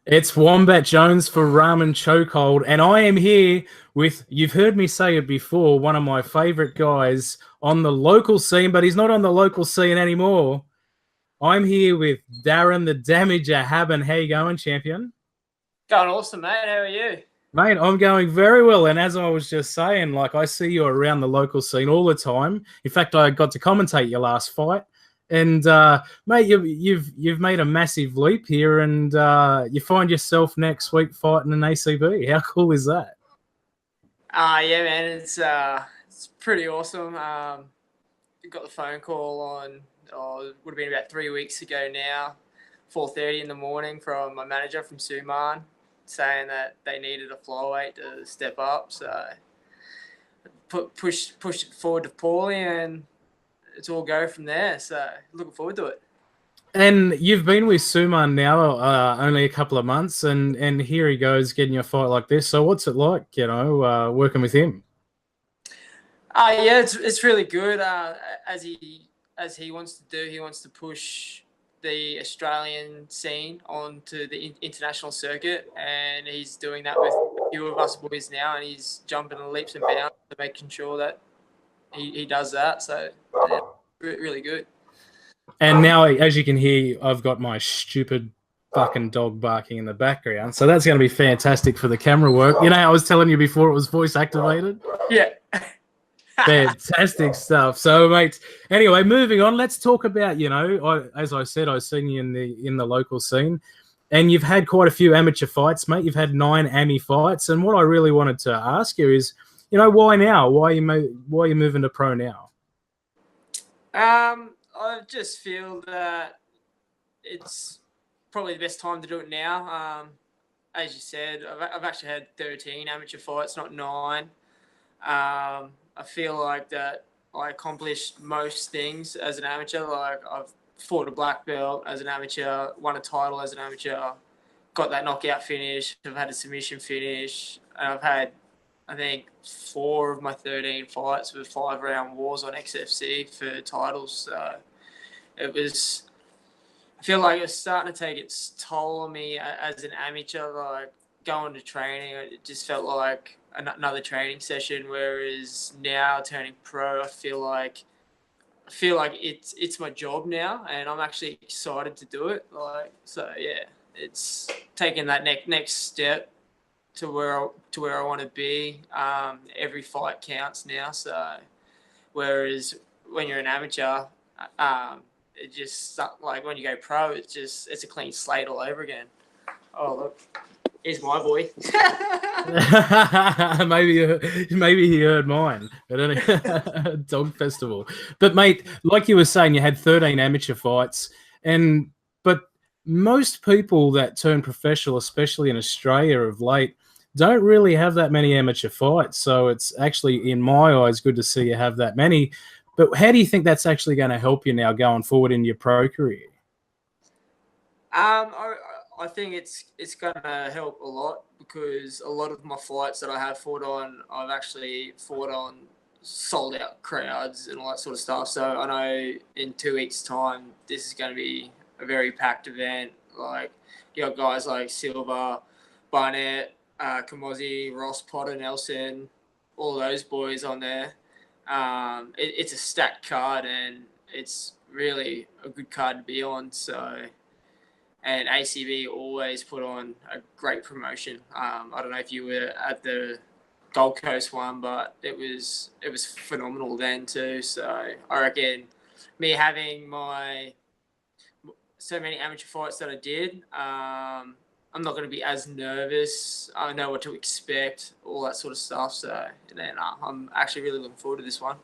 It's Wombat Jones for Ramen Chokehold, and I am here with, you've heard me say it before, one of my favourite guys on the local scene, but he's not on the local scene anymore. I'm here with Darren The Damager Habben. How you going, champion? Going awesome, mate. How are you? Mate, I'm going very well, and as I was just saying, like, I see you around the local scene all the time. In fact, I got to commentate your last fight, and mate, you've made a massive leap here, and you find yourself next week fighting an ACB. How cool is that? Yeah, man. It's pretty awesome. Got the phone call on. It would have been about 3 weeks ago now, 4:30 in the morning from my manager from Suman, saying that they needed a flyweight to step up. So pushed it forward to Paulie, and it's all go from there. So looking forward to it. And you've been with Suman now only a couple of months, and here he goes getting a fight like this. So what's it like, working with him? Yeah, it's really good. As he wants to do, he wants to push the Australian scene onto the international circuit, and he's doing that with a few of us boys now, and he's jumping in leaps and bounds to making sure that he does that. So yeah, really good. And now, as you can hear, I've got my stupid fucking dog barking in the background. So that's going to be fantastic for the camera work. You know, I was telling you before it was voice activated. Yeah. Fantastic stuff. So, mate, anyway, moving on, let's talk about, as I said, I've seen you in the local scene, and you've had quite a few amateur fights, mate. You've had 9 AMI fights, and what I really wanted to ask you is, why now? Why are you moving to pro now? I just feel that it's probably the best time to do it now. As you said, I've actually had 13 amateur fights, not 9. I feel like that I accomplished most things as an amateur. Like, I've fought a black belt as an amateur, won a title as an amateur, got that knockout finish. I've had a submission finish, and I've had, I think, 4 of my 13 fights with 5-round wars on XFC for titles. So I feel like it's starting to take its toll on me as an amateur. Like, going to training, it just felt like another training session. Whereas now, turning pro, I feel like it's my job now, and I'm actually excited to do it. Like, so yeah, it's taking that next step to where I want to be. Every fight counts now. So whereas when you're an amateur, it just, like, when you go pro, it's a clean slate all over again. Oh, look, here's my boy. maybe he heard mine at a dog festival. But mate, like you were saying, you had 13 amateur fights, but most people that turn professional, especially in Australia of late, don't really have that many amateur fights. So it's actually, in my eyes, good to see you have that many. But how do you think that's actually going to help you now going forward in your pro career? I think it's going to help a lot, because a lot of my fights that I have fought on, I've actually fought on sold out crowds and all that sort of stuff. So I know in 2 weeks' time, this is going to be a very packed event. Like, you got guys like Silva, Barnett, Kamosi, Ross, Potter, Nelson, all those boys on there. It's a stacked card, and it's really a good card to be on. So, and ACB always put on a great promotion. I don't know if you were at the Gold Coast one, but it was phenomenal then too. So I reckon me having so many amateur fights that I did, I'm not going to be as nervous. I know what to expect, all that sort of stuff. So then I'm actually really looking forward to this one.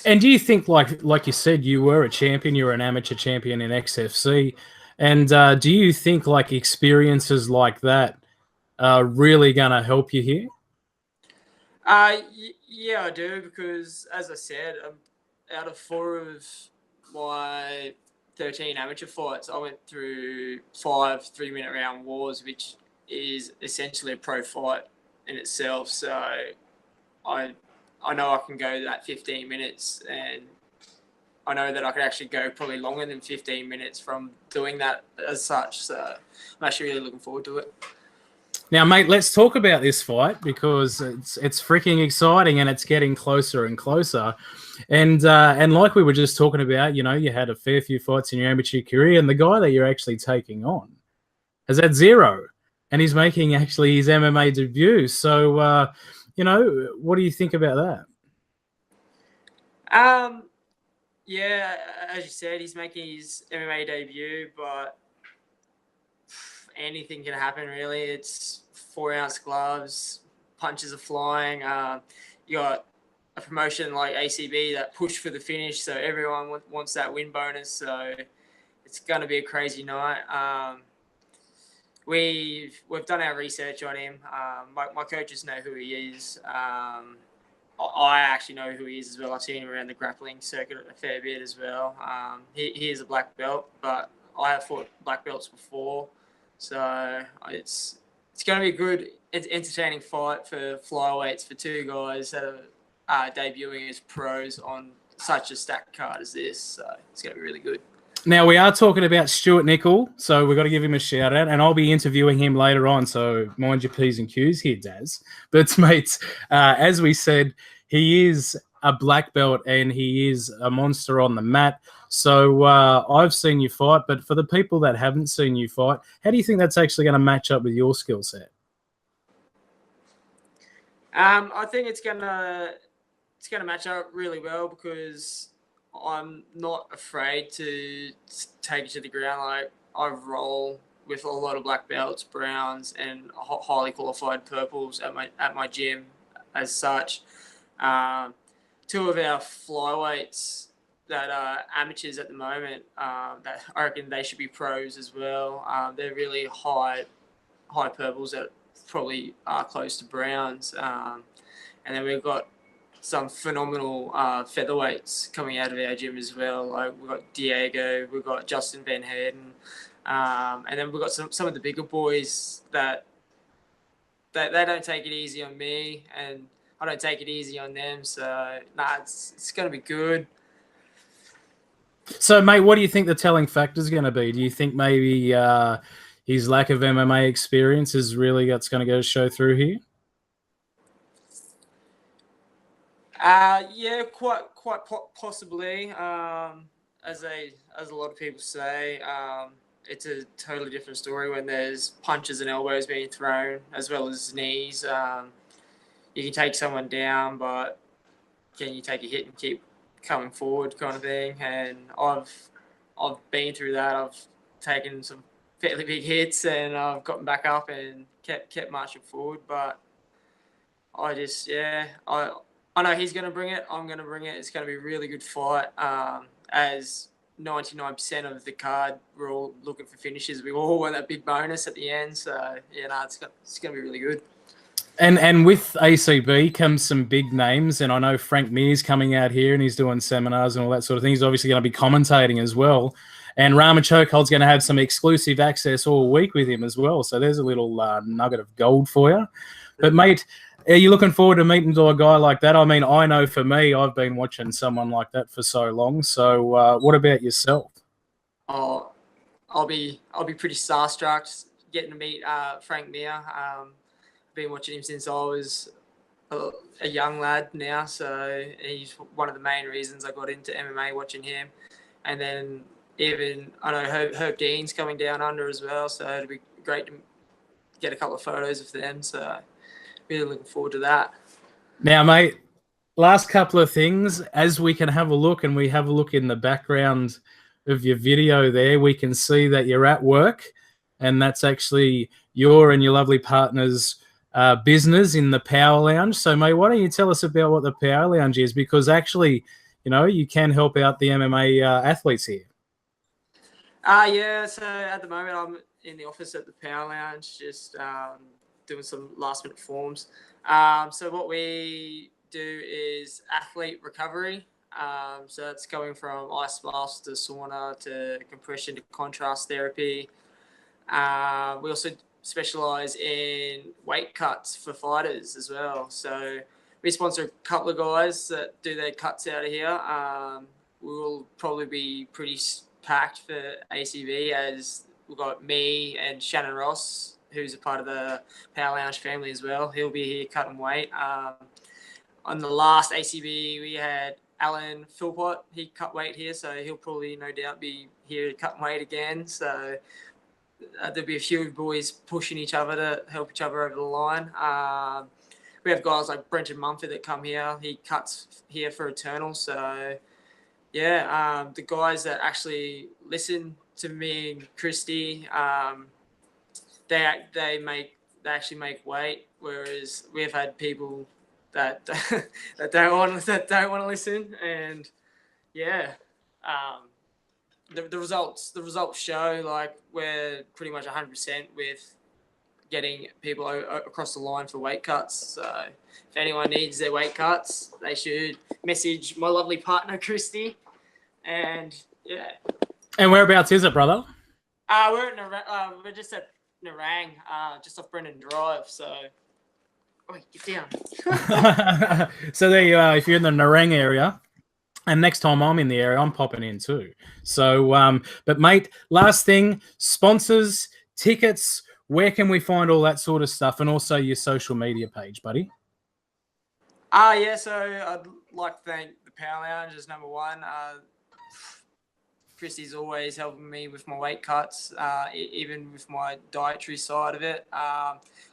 And do you think, like you said, you were a champion, you were an amateur champion in XFC, and do you think like experiences like that are really going to help you here? Yeah, I do, because as I said, out of 4 of my 13 amateur fights, I went through 5 3-minute round wars, which is essentially a pro fight in itself. So I know I can go that 15 minutes and I know that I could actually go probably longer than 15 minutes from doing that as such. So I'm actually really looking forward to it. Now, mate, let's talk about this fight because it's freaking exciting and it's getting closer and closer. And like we were just talking about, you know, you had a fair few fights in your amateur career, and the guy that you're actually taking on has had 0, and he's making actually his MMA debut. So, you know, what do you think about that? Yeah, as you said, he's making his MMA debut, but anything can happen, really. It's 4-ounce gloves, punches are flying. You got a promotion like ACB that push for the finish, so everyone wants that win bonus. So it's going to be a crazy night. We've done our research on him. My coaches know who he is. I actually know who he is as well. I've seen him around the grappling circuit a fair bit as well. He is a black belt, but I have fought black belts before. So it's going to be a good, entertaining fight for flyweights, for 2 guys that are debuting as pros on such a stacked card as this. So it's going to be really good. Now, we are talking about Stewart Nicoll, so we've got to give him a shout-out, and I'll be interviewing him later on, so mind your P's and Q's here, Daz. But, mates, as we said, he is a black belt, and he is a monster on the mat. So I've seen you fight, but for the people that haven't seen you fight, how do you think that's actually going to match up with your skill set? I think it's gonna match up really well because I'm not afraid to take it to the ground. Like, I roll with a lot of black belts, browns, and highly qualified purples at my gym as such. 2 of our flyweights that are amateurs at the moment, that I reckon they should be pros as well. They're really high purples that probably are close to browns. And then we've got some phenomenal featherweights coming out of our gym as well. Like, we've got Diego, we've got Justin Van Heerden, and then we've got some of the bigger boys that they don't take it easy on me, and I don't take it easy on them. So, it's going to be good. So, mate, what do you think the telling factor is going to be? Do you think maybe his lack of MMA experience is really that's going to go show through here? Yeah, quite possibly. As a lot of people say, it's a totally different story when there's punches and elbows being thrown as well as knees. You can take someone down, but can you take a hit and keep coming forward, kind of thing? And I've been through that. I've taken some fairly big hits, and I've gotten back up and kept marching forward. But I know he's going to bring it. I'm going to bring it. It's going to be a really good fight. As 99% of the card, we're all looking for finishes. We all want that big bonus at the end. So, yeah, it's going to be really good. And with ACB comes some big names, and I know Frank Mears coming out here and he's doing seminars and all that sort of thing. He's obviously going to be commentating as well. And Rama Chokehold's going to have some exclusive access all week with him as well. So there's a little nugget of gold for you. But, mate, are you looking forward to meeting to a guy like that? I mean, I know for me, I've been watching someone like that for so long. So what about yourself? Oh, I'll be pretty starstruck getting to meet Frank Mears. Been watching him since I was a young lad now, so he's one of the main reasons I got into MMA, watching him. And then even I know Herb Dean's coming down under as well, so it'll be great to get a couple of photos of them. So really looking forward to that. Now, mate, last couple of things. As we can have a look, and we have a look in the background of your video there, we can see that you're at work, and that's actually your and your lovely partner's business in the Power Lounge. So, mate, why don't you tell us about what the Power Lounge is? Because actually, you know, you can help out the MMA athletes here. Yeah, so at the moment I'm in the office at the Power Lounge, just doing some last-minute forms. So what we do is athlete recovery. So that's going from ice baths to sauna to compression to contrast therapy. We also specialize in weight cuts for fighters as well. So we sponsor a couple of guys that do their cuts out of here. we'll probably be pretty packed for ACB, as we've got me and Shannon Ross, who's a part of the Power Lounge family as well. He'll be here cutting weight. On the last ACB, we had Alan Philpott. He cut weight here, so he'll probably no doubt be here cutting weight again. So there'll be a few boys pushing each other to help each other over the line. We have guys like Brenton Mumford that come here. He cuts here for Eternal. So, yeah, the guys that actually listen to me and Christy, they actually make weight, whereas we've had people that that don't want to listen, and yeah, the results show like we're pretty much 100% with getting people across the line for weight cuts. So if anyone needs their weight cuts, they should message my lovely partner Christy, and yeah. And whereabouts is it, brother? We're just at Narang, just off Brendan Drive. So. Oh, get down. So there you are. If you're in the Narang area, and next time I'm in the area, I'm popping in too. So, but mate, last thing, sponsors, tickets, where can we find all that sort of stuff, and also your social media page, buddy? Yeah, so I'd like to thank the Power Lounge as number one. Christy's always helping me with my weight cuts, even with my dietary side of it.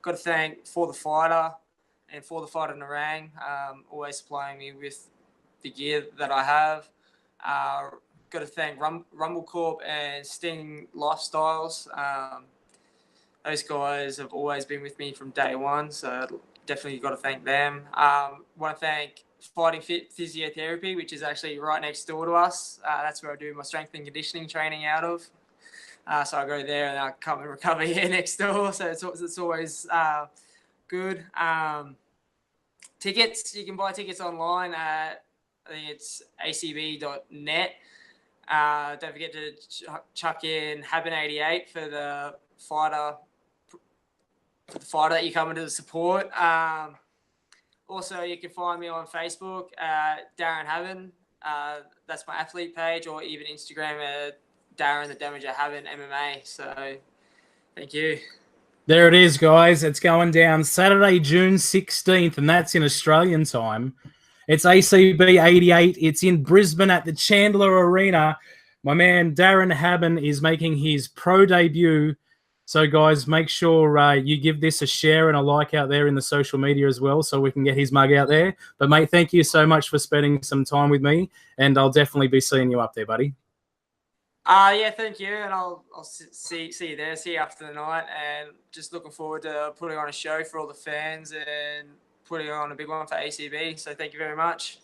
Got to thank For the Fighter and For the Fighter Narang, always supplying me with the gear that I have. Got to thank Rumble Corp and Sting Lifestyles. Those guys have always been with me from day one, so definitely got to thank them. Want to thank Fighting Fit Physiotherapy, which is actually right next door to us. That's where I do my strength and conditioning training out of. So I go there and I come and recover here next door. So it's always good. Tickets, you can buy tickets online at, I think it's acb.net. Don't forget to chuck in Habben 88 for the fighter that you're coming to support. Also, you can find me on Facebook at Darren Habben. That's my athlete page, or even Instagram at Darren The Damager Habben MMA. So, thank you. There it is, guys. It's going down Saturday, June 16th, and that's in Australian time. It's ACB 88. It's in Brisbane at the Chandler Arena. My man Darren Habben is making his pro debut. So, guys, make sure you give this a share and a like out there in the social media as well, so we can get his mug out there. But, mate, thank you so much for spending some time with me, and I'll definitely be seeing you up there, buddy. Yeah, thank you, and I'll see you there. See you after the night, and just looking forward to putting on a show for all the fans and putting on a big one for ACB. So, thank you very much.